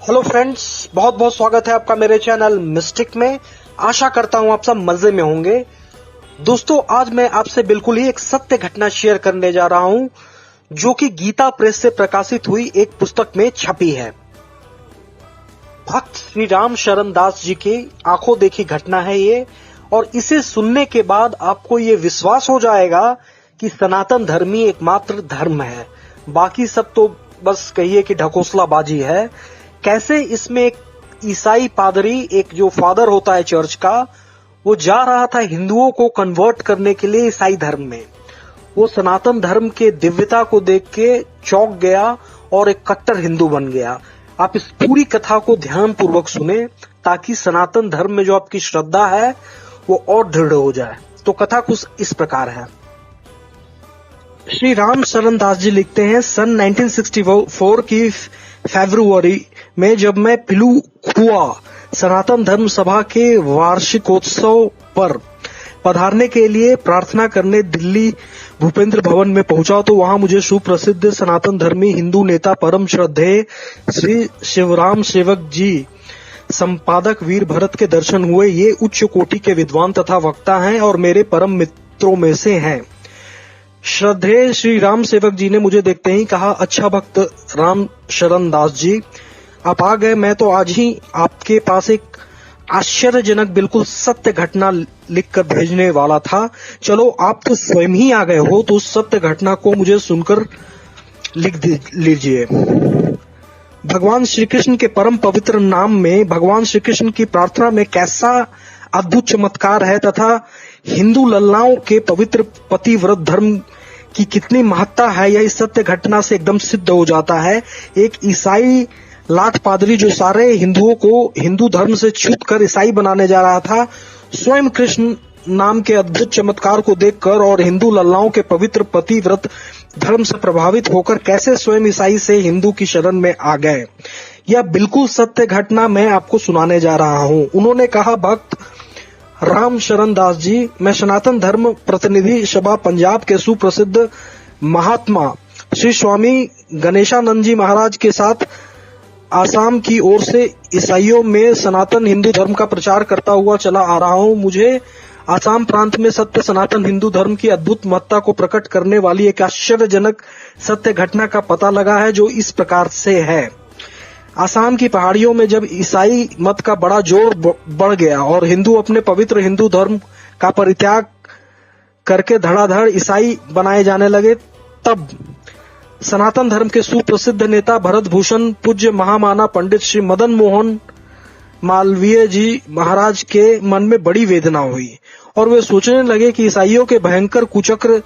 Hello friends, बहुत बहुत स्वागत है आपका मेरे चैनल मिस्टिक में। आशा करता हूं आप सब मजे में होंगे। दोस्तों, आज मैं आपसे बिल्कुल ही एक सत्य घटना शेयर करने जा रहा हूं जो कि गीता प्रेस से प्रकाशित हुई एक पुस्तक में छपी है। भक्त श्री राम शरण दास जी की आंखों देखी घटना है ये, और इसे सुनने के बाद आपको ये विश्वास हो जाएगा कि सनातन धर्म ही एकमात्र धर्म है, बाकी सब तो बस कहिए कि ढकोसलाबाजी है। कैसे इसमें एक ईसाई पादरी, एक जो फादर होता है चर्च का, वो जा रहा था हिंदुओं को कन्वर्ट करने के लिए ईसाई धर्म में। वो सनातन धर्म के दिव्यता को देख के चौंक गया और एक कट्टर हिंदू बन गया। आप इस पूरी कथा को ध्यान पूर्वक सुने ताकि सनातन धर्म में जो आपकी श्रद्धा है वो और दृढ़ हो जाए। तो कथा कुछ इस प्रकार है। श्री राम शरण दास जी लिखते हैं, सन 1964 की फरवरी में जब मैं पिलुखुआ सनातन धर्म सभा के वार्षिकोत्सव पर पधारने के लिए प्रार्थना करने दिल्ली भूपेंद्र भवन में पहुंचा तो वहां मुझे सुप्रसिद्ध सनातन धर्मी हिंदू नेता परम श्रद्धेय श्री शिवराम सेवक जी संपादक वीर भरत के दर्शन हुए। ये उच्च कोटि के विद्वान तथा वक्ता हैं और मेरे परम मित्रों में से हैं। श्रद्धेय श्री राम सेवक जी ने मुझे देखते ही कहा, अच्छा भक्त राम शरण दास जी, आप आ गए। मैं तो आज ही आपके पास एक आश्चर्यजनक बिल्कुल सत्य घटना लिखकर भेजने वाला था। चलो, आप तो स्वयं ही आ गए हो तो उस सत्य घटना को मुझे सुनकर लिख लीजिए। भगवान श्री कृष्ण के परम पवित्र नाम में भगवान श्री कृष्ण की प्रार्थना में कैसा अद्भुत चमत्कार है तथा हिंदू लल्लाओं के पवित्र पतिव्रत धर्म की कितनी महत्ता है, यह इस सत्य घटना से एकदम सिद्ध हो जाता है। एक ईसाई लाट पादरी जो सारे हिंदुओं को हिंदू धर्म से छूट कर ईसाई बनाने जा रहा था, स्वयं कृष्ण नाम के अद्भुत चमत्कार को देखकर और हिंदू लल्लाओं के पवित्र पतिव्रत धर्म से प्रभावित होकर कैसे स्वयं ईसाई से हिंदू की शरण में आ गए, यह बिल्कुल सत्य घटना मैं आपको सुनाने जा रहा हूं। उन्होंने कहा, भक्त राम शरण दास जी, मैं सनातन धर्म प्रतिनिधि सभा पंजाब के सुप्रसिद्ध महात्मा श्री स्वामी गणेशानंद जी महाराज के साथ आसाम की ओर से ईसाइयों में सनातन हिंदू धर्म का प्रचार करता हुआ चला आ रहा हूं। मुझे आसाम प्रांत में सत्य सनातन हिंदू धर्म की अद्भुत महत्ता को प्रकट करने वाली एक आश्चर्यजनक सत्य घटना का पता लगा है जो इस प्रकार से है। आसाम की पहाड़ियों में जब ईसाई मत का बड़ा जोर बढ़ गया और हिंदू अपने पवित्र हिंदू धर्म का परित्याग करके धड़ाधड़ ईसाई बनाए जाने लगे, तब सनातन धर्म के सुप्रसिद्ध नेता भरत भूषण पूज्य महामाना पंडित श्री मदन मोहन मालवीय जी महाराज के मन में बड़ी वेदना हुई और वे सोचने लगे कि ईसाइयों के भयंकर कुचक्र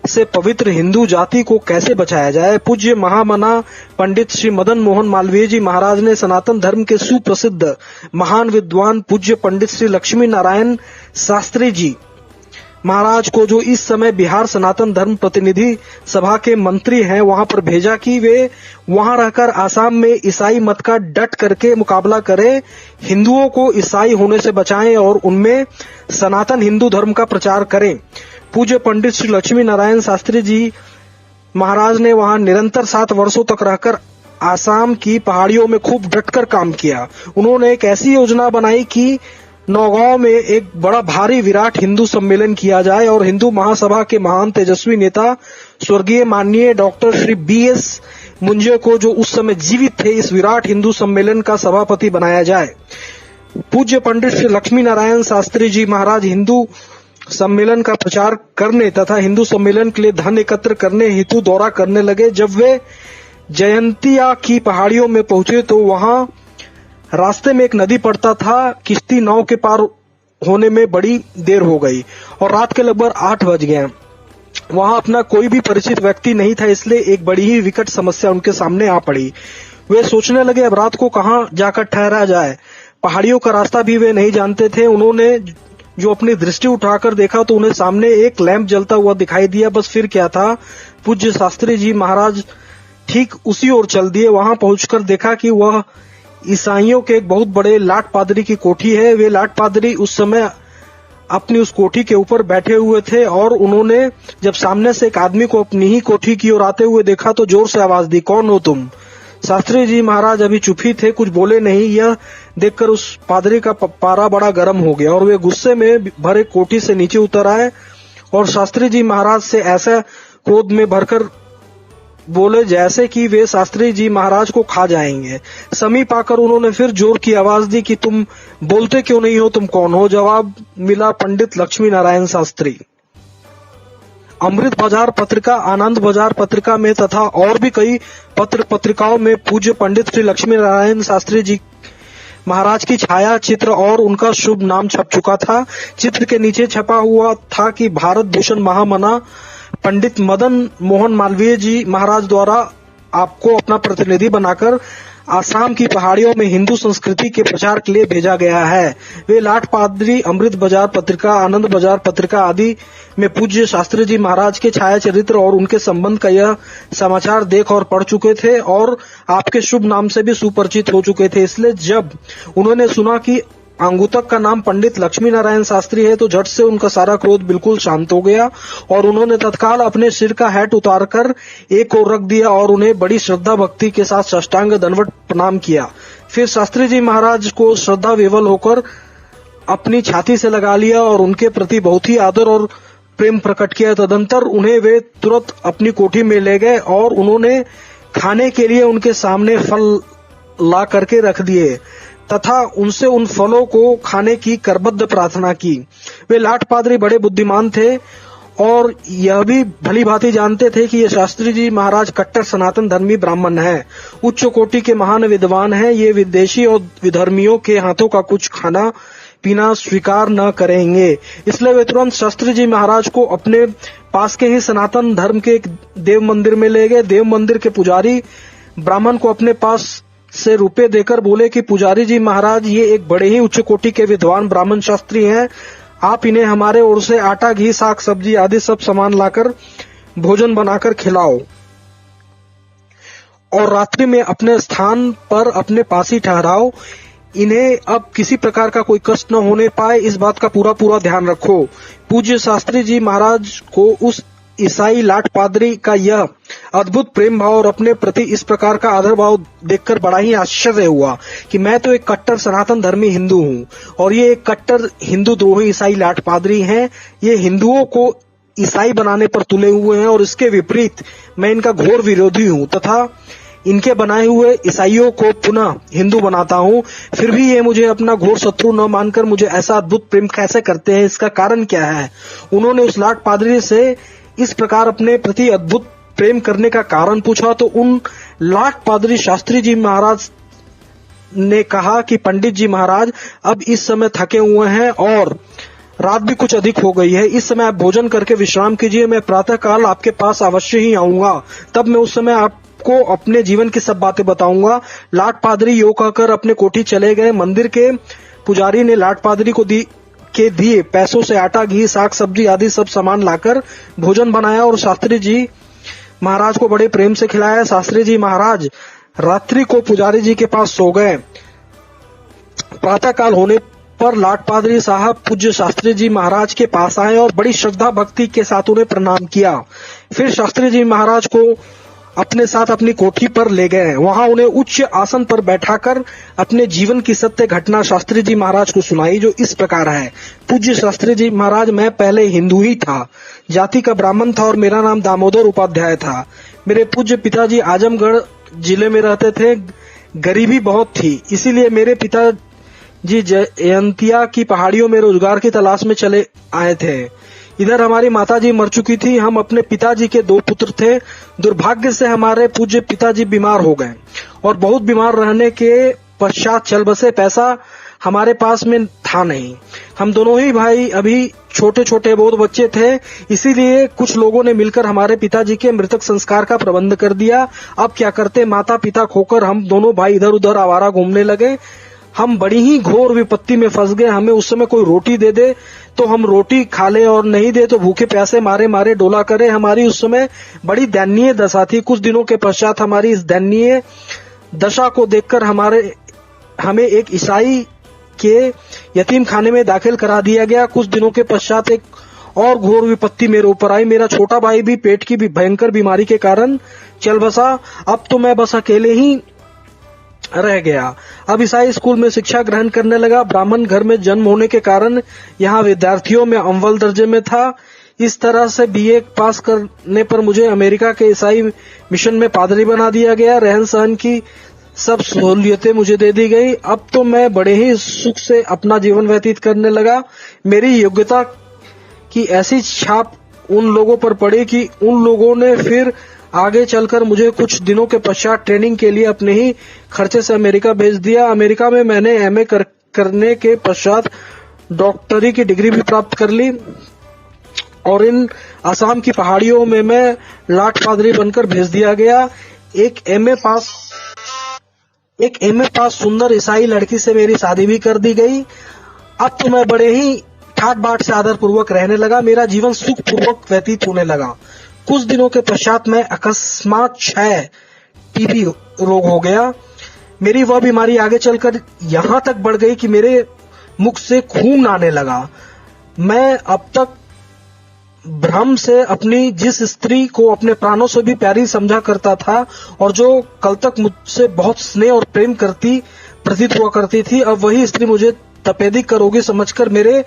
से पवित्र हिंदू जाति को कैसे बचाया जाए। पूज्य महामना पंडित श्री मदन मोहन मालवीय जी महाराज ने सनातन धर्म के सुप्रसिद्ध महान विद्वान पूज्य पंडित श्री लक्ष्मी नारायण शास्त्री जी महाराज को, जो इस समय बिहार सनातन धर्म प्रतिनिधि सभा के मंत्री हैं, वहां पर भेजा कि वे वहां रहकर आसाम में ईसाई मत का डट करके मुकाबला करें, हिंदुओं को ईसाई होने से बचाएं और उनमें सनातन हिंदू धर्म का प्रचार करें। पूज्य पंडित श्री लक्ष्मी नारायण शास्त्री जी महाराज ने वहां निरंतर 7 वर्षों तक रहकर आसाम की पहाड़ियों में खूब डटकर काम किया। उन्होंने एक ऐसी योजना बनाई कि नौगांव में एक बड़ा भारी विराट हिंदू सम्मेलन किया जाए और हिंदू महासभा के महान तेजस्वी नेता स्वर्गीय माननीय डॉक्टर श्री BS मुंजे को, जो उस समय जीवित थे, इस विराट हिंदू सम्मेलन का सभापति बनाया जाए। पूज्य पंडित श्री लक्ष्मी नारायण शास्त्री जी महाराज हिंदू सम्मेलन का प्रचार करने तथा हिंदू सम्मेलन के लिए धन एकत्र करने हेतु दौरा करने लगे। जब वे जयंतिया की पहाड़ियों में पहुंचे तो वहां रास्ते में एक नदी पड़ता था। किश्ती नाव के पार होने में बड़ी देर हो गई और रात के लगभग 8 बज गए। वहां अपना कोई भी परिचित व्यक्ति नहीं था, इसलिए एक बड़ी ही विकट समस्या उनके सामने आ पड़ी। वे सोचने लगे, अब रात को कहां जाकर ठहरा जाए। पहाड़ियों का रास्ता भी वे नहीं जानते थे। उन्होंने जो अपनी दृष्टि उठाकर देखा तो उन्हें सामने एक लैंप जलता हुआ दिखाई दिया। बस फिर क्या था, पूज्य शास्त्री जी महाराज ठीक उसी ओर चल दिए। वहां पहुंचकर देखा कि वह ईसाइयों के एक बहुत बड़े लाट पादरी की कोठी है। वे लाट पादरी उस समय अपनी उस कोठी के ऊपर बैठे हुए थे और उन्होंने जब सामने से एक आदमी को अपनी ही कोठी की ओर आते हुए देखा तो जोर से आवाज दी, कौन हो तुम? शास्त्री जी महाराज अभी चुप ही थे, कुछ बोले नहीं। यह देखकर उस पादरी का पारा बड़ा गर्म हो गया और वे गुस्से में भरे कोठी से नीचे उतर आए और शास्त्री जी महाराज से ऐसा क्रोध में भरकर बोले जैसे कि वे शास्त्री जी महाराज को खा जाएंगे। समीप आकर उन्होंने फिर जोर की आवाज दी कि तुम बोलते क्यों नहीं हो, तुम कौन हो? जवाब मिला, पंडित लक्ष्मी नारायण शास्त्री। अमृत बाजार पत्रिका, आनंद बाजार पत्रिका में तथा और भी कई पत्र पत्रिकाओं में पूज्य पंडित श्री लक्ष्मी नारायण शास्त्री जी महाराज की छाया चित्र और उनका शुभ नाम छप चुका था। चित्र के नीचे छपा हुआ था कि भारत भूषण महामना पंडित मदन मोहन मालवीय जी महाराज द्वारा आपको अपना प्रतिनिधि बनाकर आसाम की पहाड़ियों में हिंदू संस्कृति के प्रचार के लिए भेजा गया है। वे लाट पादरी, अमृत बाजार पत्रिका, आनंद बाजार पत्रिका आदि में पूज्य शास्त्री जी महाराज के छाया चरित्र और उनके संबंध का यह समाचार देख और पढ़ चुके थे और आपके शुभ नाम से भी सुपरिचित हो चुके थे। इसलिए जब उन्होंने सुना कि अंगुतक का नाम पंडित लक्ष्मी नारायण शास्त्री है तो झट से उनका सारा क्रोध बिल्कुल शांत हो गया और उन्होंने तत्काल अपने सिर का हैट उतारकर एक ओर रख दिया और उन्हें बड़ी श्रद्धा भक्ति के साथ साष्टांग दंडवत प्रणाम किया। फिर शास्त्री जी महाराज को श्रद्धा विवल होकर अपनी छाती से लगा लिया और उनके प्रति बहुत ही आदर और प्रेम प्रकट किया। तदंतर उन्हें वे तुरंत अपनी कोठी में ले गए और उन्होंने खाने के लिए उनके सामने फल ला करके रख दिए तथा उनसे उन फलों को खाने की करबद्ध प्रार्थना की। वे लाट पादरी बड़े बुद्धिमान थे और यह भी भली भांति जानते थे कि ये शास्त्री जी महाराज कट्टर सनातन धर्मी ब्राह्मण हैं, उच्च कोटि के महान विद्वान हैं। ये विदेशी और विधर्मियों के हाथों का कुछ खाना पीना स्वीकार न करेंगे। इसलिए वे तुरंत शास्त्री जी महाराज को अपने पास के ही सनातन धर्म के एक देव मंदिर में ले गए। देव मंदिर के पुजारी ब्राह्मण को अपने पास से रुपए देकर बोले कि पुजारी जी महाराज, ये एक बड़े ही उच्च कोटि के विद्वान ब्राह्मण शास्त्री हैं, आप इन्हें हमारे ओर से आटा, घी, साग, सब्जी आदि सब सामान लाकर भोजन बनाकर खिलाओ और रात्रि में अपने स्थान पर अपने पास ही ठहराओ। इन्हें अब किसी प्रकार का कोई कष्ट न होने पाए, इस बात का पूरा ध्यान रखो। पूज्य शास्त्री जी महाराज को उस ईसाई लाट पादरी का यह अद्भुत प्रेम भाव और अपने प्रति इस प्रकार का आदर भाव देखकर बड़ा ही आश्चर्य हुआ कि मैं तो एक कट्टर सनातन धर्मी हिंदू हूँ और ये एक कट्टर हिंदू द्रोही ईसाई लाट पादरी हैं। ये हिंदुओं को ईसाई बनाने पर तुले हुए हैं और इसके विपरीत मैं इनका घोर विरोधी हूँ तथा इनके बनाए हुए ईसाइयों को पुनः हिंदू बनाता हूँ। फिर भी ये मुझे अपना घोर शत्रु न मानकर मुझे ऐसा अद्भुत प्रेम कैसे करते हैं, इसका कारण क्या है? उन्होंने उस लाट पादरी से इस प्रकार अपने प्रति अद्भुत प्रेम करने का कारण पूछा तो उन लाट पादरी शास्त्री जी महाराज ने कहा कि पंडित जी महाराज, अब इस समय थके हुए हैं और रात भी कुछ अधिक हो गई है, इस समय आप भोजन करके विश्राम कीजिए। मैं प्रातः काल आपके पास अवश्य ही आऊंगा, तब मैं उस समय आपको अपने जीवन की सब बातें बताऊंगा। लाट पादरी यो कहकर अपने कोठी चले गए। मंदिर के पुजारी ने लाट पादरी को दिए पैसों से आटा, घी, साग, सब्जी आदि सब सामान लाकर भोजन बनाया और शास्त्री जी महाराज को बड़े प्रेम से खिलाया। शास्त्री जी महाराज रात्रि को पुजारी जी के पास सो गए। प्रातः काल होने पर लाट पादरी साहब पूज्य शास्त्री जी महाराज के पास आए और बड़ी श्रद्धा भक्ति के साथ उन्हें प्रणाम किया। फिर शास्त्री जी महाराज को अपने साथ अपनी कोठी पर ले गए। वहां उन्हें उच्च आसन पर बैठाकर अपने जीवन की सत्य घटना शास्त्री जी महाराज को सुनाई, जो इस प्रकार है। पूज्य शास्त्री जी महाराज, मैं पहले हिंदू ही था, जाति का ब्राह्मण था और मेरा नाम दामोदर उपाध्याय था। मेरे पूज्य पिताजी आजमगढ़ जिले में रहते थे। गरीबी बहुत थी, इसीलिए मेरे पिताजी जयंतिया की पहाड़ियों में रोजगार की तलाश में चले आए थे। इधर हमारी माताजी मर चुकी थी। हम अपने पिताजी के 2 पुत्र थे। दुर्भाग्य से हमारे पूज्य पिताजी बीमार हो गए और बहुत बीमार रहने के पश्चात चल बसे। पैसा हमारे पास में था नहीं। हम दोनों ही भाई अभी छोटे छोटे बहुत बच्चे थे, इसीलिए कुछ लोगों ने मिलकर हमारे पिताजी के मृतक संस्कार का प्रबंध कर दिया। अब क्या करते, माता पिता खोकर हम दोनों भाई इधर उधर आवारा घूमने लगे। हम बड़ी ही घोर विपत्ति में फंस गए। हमें उस समय कोई रोटी दे दे तो हम रोटी खा ले और नहीं दे तो भूखे प्यासे मारे मारे डोला करे। हमारी उस समय बड़ी दयनीय दशा थी। कुछ दिनों के पश्चात हमारी इस दयनीय दशा को देखकर हमें एक ईसाई के यतीम खाने में दाखिल करा दिया गया। कुछ दिनों के पश्चात एक और घोर विपत्ति मेरे ऊपर आई। मेरा छोटा भाई भी पेट की भयंकर बीमारी के कारण चल बसा। अब तो मैं बस अकेले ही रह गया। अब ईसाई स्कूल में शिक्षा ग्रहण करने लगा। ब्राह्मण घर में जन्म होने के कारण यहाँ विद्यार्थियों में अव्वल दर्जे में था। इस तरह से बीए पास करने पर मुझे अमेरिका के ईसाई मिशन में पादरी बना दिया गया। रहन सहन की सब सहूलियतें मुझे दे दी गई। अब तो मैं बड़े ही सुख से अपना जीवन व्यतीत करने लगा। मेरी योग्यता की ऐसी छाप उन लोगों पर पड़ी कि उन लोगों ने फिर आगे चलकर मुझे कुछ दिनों के पश्चात ट्रेनिंग के लिए अपने ही खर्चे से अमेरिका भेज दिया। अमेरिका में मैंने एमए करने के पश्चात डॉक्टरी की डिग्री भी प्राप्त कर ली और इन असम की पहाड़ियों में मैं लाट पादरी बनकर भेज दिया गया। एक एमए पास सुंदर ईसाई लड़की से मेरी शादी भी कर दी गई। अब तो मैं बड़े ही ठाट बाट से आदर पूर्वक रहने लगा। मेरा जीवन सुख पूर्वक व्यतीत होने लगा। कुछ दिनों के पश्चात मैं अकस्मात क्षय टीबी रोग हो गया। मेरी वह बीमारी आगे चलकर यहाँ तक बढ़ गई कि मेरे मुख से खून आने लगा। मैं अब तक भ्रम से अपनी जिस स्त्री को अपने प्राणों से भी प्यारी समझा करता था और जो कल तक मुझसे बहुत स्नेह और प्रेम करती प्रतीत हुआ करती थी, अब वही स्त्री मुझे तपेदिक रोगी समझकर मेरे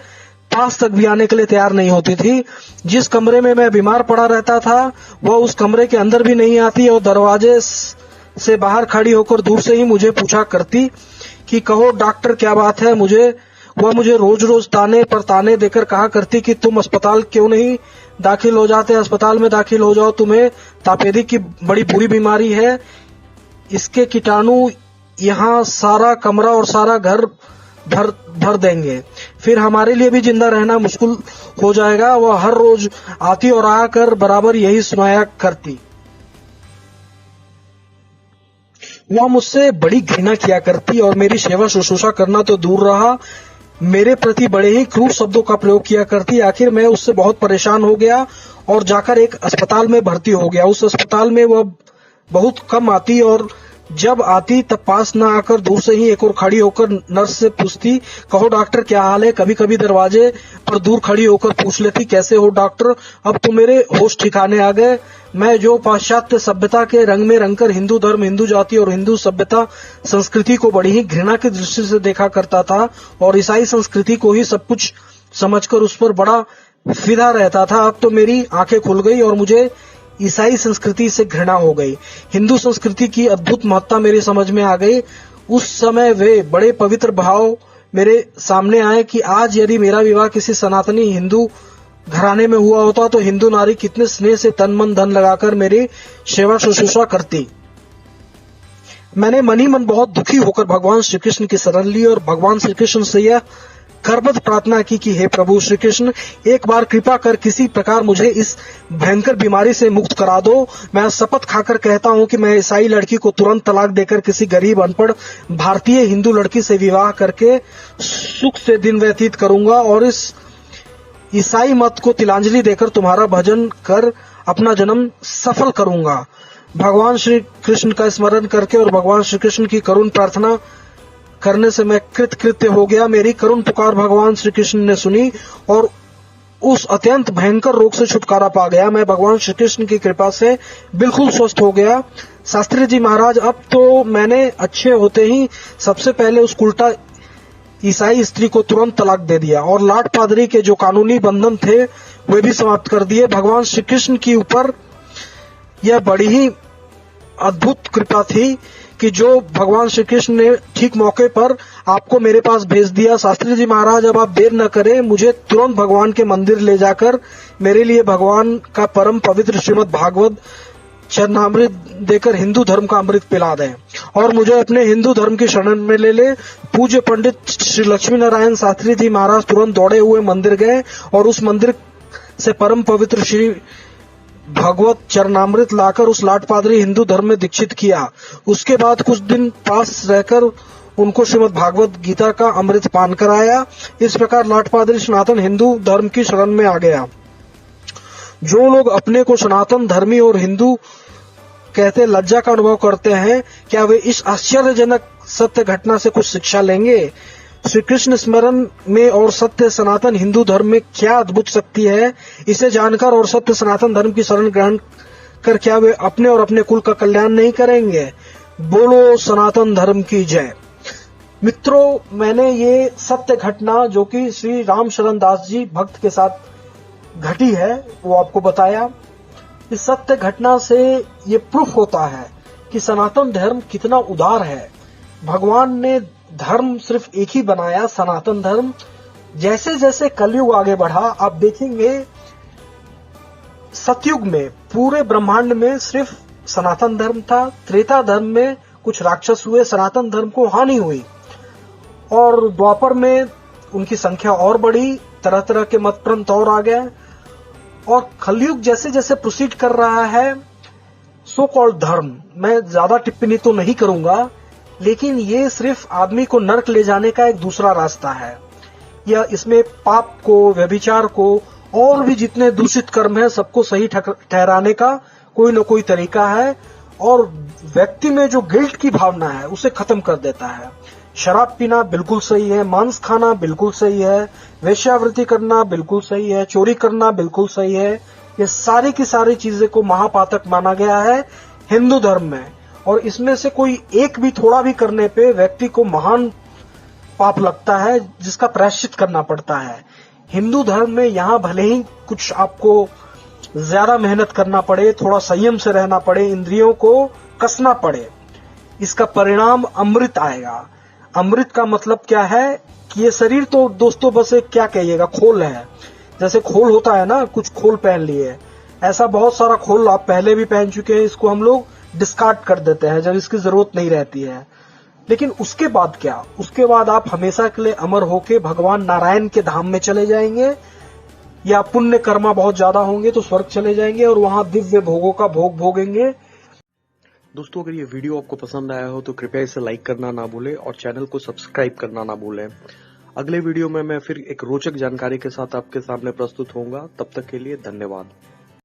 पास तक भी आने के लिए तैयार नहीं होती थी। जिस कमरे में मैं बीमार पड़ा रहता था वह उस कमरे के अंदर भी नहीं आती और दरवाजे से बाहर खड़ी होकर दूर से ही मुझे पूछा करती कि कहो डॉक्टर क्या बात है। वह मुझे रोज रोज ताने पर ताने देकर कहा करती कि तुम अस्पताल क्यों नहीं दाखिल हो जाते, अस्पताल में दाखिल हो जाओ, तुम्हें तापेदिक की बड़ी बुरी बीमारी है, इसके कीटाणु यहाँ सारा कमरा और सारा घर भर देंगे, फिर हमारे लिए भी जिंदा रहना मुश्किल हो जाएगा। वह हर रोज आती और आकर बराबर यही सुनाया करती। वह मुझसे बड़ी घृणा किया करती और मेरी सेवा शुश्रूषा करना तो दूर रहा, मेरे प्रति बड़े ही क्रूर शब्दों का प्रयोग किया करती। आखिर मैं उससे बहुत परेशान हो गया और जाकर एक अस्पताल में भर्ती हो गया। उस अस्पताल में वह बहुत कम आती और जब आती तब पास न आकर दूर से ही एक और खड़ी होकर नर्स से पूछती, कहो डॉक्टर क्या हाल है। कभी कभी दरवाजे पर दूर खड़ी होकर पूछ लेती, कैसे हो डॉक्टर। अब तो मेरे होश ठिकाने आ गए। मैं जो पाश्चात्य सभ्यता के रंग में रंगकर हिंदू धर्म, हिंदू जाति और हिंदू सभ्यता संस्कृति को बड़ी ही घृणा की दृष्टि से देखा करता था और ईसाई संस्कृति को ही सब कुछ समझकर उस पर बड़ा फिदा रहता था, अब तो मेरी आंखें खुल गई और मुझे ईसाई संस्कृति से घृणा हो गई। हिंदू संस्कृति की अद्भुत महत्ता मेरी समझ में आ गई। उस समय वे बड़े पवित्र भाव मेरे सामने आए कि आज यदि मेरा विवाह किसी सनातनी हिंदू घराने में हुआ होता तो हिंदू नारी कितने स्नेह से तन मन धन लगाकर मेरी सेवा शुश्रूषा करती। मैंने मन ही मन बहुत दुखी होकर भगवान श्री कृष्ण की शरण ली और भगवान श्री कृष्ण से यह करबद्ध प्रार्थना की कि हे प्रभु श्री कृष्ण, एक बार कृपा कर किसी प्रकार मुझे इस भयंकर बीमारी से मुक्त करा दो। मैं शपथ खाकर कहता हूँ कि मैं ईसाई लड़की को तुरंत तलाक देकर किसी गरीब अनपढ़ भारतीय हिंदू लड़की से विवाह करके सुख से दिन व्यतीत करूंगा और इस ईसाई मत को तिलांजलि देकर तुम्हारा भजन कर अपना जन्म सफल करूंगा। भगवान श्री कृष्ण का स्मरण करके और भगवान श्री कृष्ण की करुण प्रार्थना करने से मैं कृतकृत्य हो गया। मेरी करुण पुकार भगवान श्री कृष्ण ने सुनी और उस अत्यंत भयंकर रोग से छुटकारा पा गया। मैं भगवान श्री कृष्ण की कृपा से बिल्कुल स्वस्थ हो गया। शास्त्री जी महाराज, अब तो मैंने अच्छे होते ही सबसे पहले उस उल्टा ईसाई स्त्री को तुरंत तलाक दे दिया और लाट पादरी के जो कानूनी बंधन थे वे भी समाप्त कर दिए। भगवान श्री कृष्ण की ऊपर यह बड़ी ही अद्भुत कृपा थी कि जो भगवान श्री कृष्ण ने ठीक मौके पर आपको मेरे पास भेज दिया। शास्त्री जी महाराज, अब आप देर न करें, मुझे तुरंत भगवान के मंदिर ले जाकर मेरे लिए भगवान का परम पवित्र श्रीमद् भागवत चरणामृत देकर हिंदू धर्म का अमृत पिला दें और मुझे अपने हिंदू धर्म की शरण में ले ले। पूज्य पंडित श्री लक्ष्मी नारायण शास्त्री जी महाराज तुरंत दौड़े हुए मंदिर गए और उस मंदिर से परम पवित्र श्री भगवत चरणामृत लाकर उस लाट पादरी हिंदू धर्म में दीक्षित किया। उसके बाद कुछ दिन पास रहकर उनको श्रीमद् भागवत गीता का अमृत पान कराया। इस प्रकार लाट पादरी सनातन हिंदू धर्म की शरण में आ गया। जो लोग अपने को सनातन धर्मी और हिंदू कहते लज्जा का अनुभव करते हैं, क्या वे इस आश्चर्यजनक सत्य घटना से कुछ शिक्षा लेंगे? श्री कृष्ण स्मरण में और सत्य सनातन हिंदू धर्म में क्या अद्भुत शक्ति है, इसे जानकर और सत्य सनातन धर्म की शरण ग्रहण कर क्या वे अपने और अपने कुल का कल्याण नहीं करेंगे? बोलो सनातन धर्म की जय। मित्रों, मैंने ये सत्य घटना जो कि श्री राम शरण दास जी भक्त के साथ घटी है वो आपको बताया। इस सत्य घटना से ये प्रूफ होता है कि सनातन धर्म कितना उदार है। भगवान ने धर्म सिर्फ एक ही बनाया, सनातन धर्म। जैसे जैसे कलयुग आगे बढ़ा, आप देखेंगे सतयुग में पूरे ब्रह्मांड में सिर्फ सनातन धर्म था। त्रेता धर्म में कुछ राक्षस हुए, सनातन धर्म को हानि हुई। और द्वापर में उनकी संख्या और बढ़ी, तरह तरह के मत पंथ और आ गए। और कलयुग जैसे जैसे प्रोसीड कर रहा है, सो कॉल्ड धर्म, मैं ज्यादा टिप्पणी तो नहीं करूंगा, लेकिन ये सिर्फ आदमी को नरक ले जाने का एक दूसरा रास्ता है। या इसमें पाप को, व्यभिचार को और भी जितने दूषित कर्म है सबको सही ठहराने का कोई न कोई तरीका है। और व्यक्ति में जो गिल्ट की भावना है उसे खत्म कर देता है। शराब पीना बिल्कुल सही है, मांस खाना बिल्कुल सही है, वेश्यावृत्ति करना बिल्कुल सही है, चोरी करना बिल्कुल सही है। ये सारी की सारी चीजें को महापातक माना गया है हिंदू धर्म में। और इसमें से कोई एक भी थोड़ा भी करने पे व्यक्ति को महान पाप लगता है, जिसका प्रायश्चित करना पड़ता है। हिंदू धर्म में यहाँ भले ही कुछ आपको ज्यादा मेहनत करना पड़े, थोड़ा संयम से रहना पड़े, इंद्रियों को कसना पड़े, इसका परिणाम अमृत आएगा। अमृत का मतलब क्या है कि ये शरीर तो दोस्तों बस एक क्या कहिएगा, खोल है। जैसे खोल होता है ना, कुछ खोल पहन लिए, ऐसा बहुत सारा खोल आप पहले भी पहन चुके हैं, इसको हम लोग डिस्कार्ड कर देते हैं जब इसकी जरूरत नहीं रहती है। लेकिन उसके बाद क्या, उसके बाद आप हमेशा के लिए अमर होके भगवान नारायण के धाम में चले जाएंगे, या पुण्य कर्मा बहुत ज्यादा होंगे तो स्वर्ग चले जाएंगे और वहां दिव्य भोगों का भोग भोगेंगे। दोस्तों, अगर ये वीडियो आपको पसंद आया हो तो कृपया इसे लाइक करना ना भूलें और चैनल को सब्सक्राइब करना ना भूलें। अगले वीडियो में मैं फिर एक रोचक जानकारी के साथ आपके सामने प्रस्तुत होऊंगा। तब तक के लिए धन्यवाद।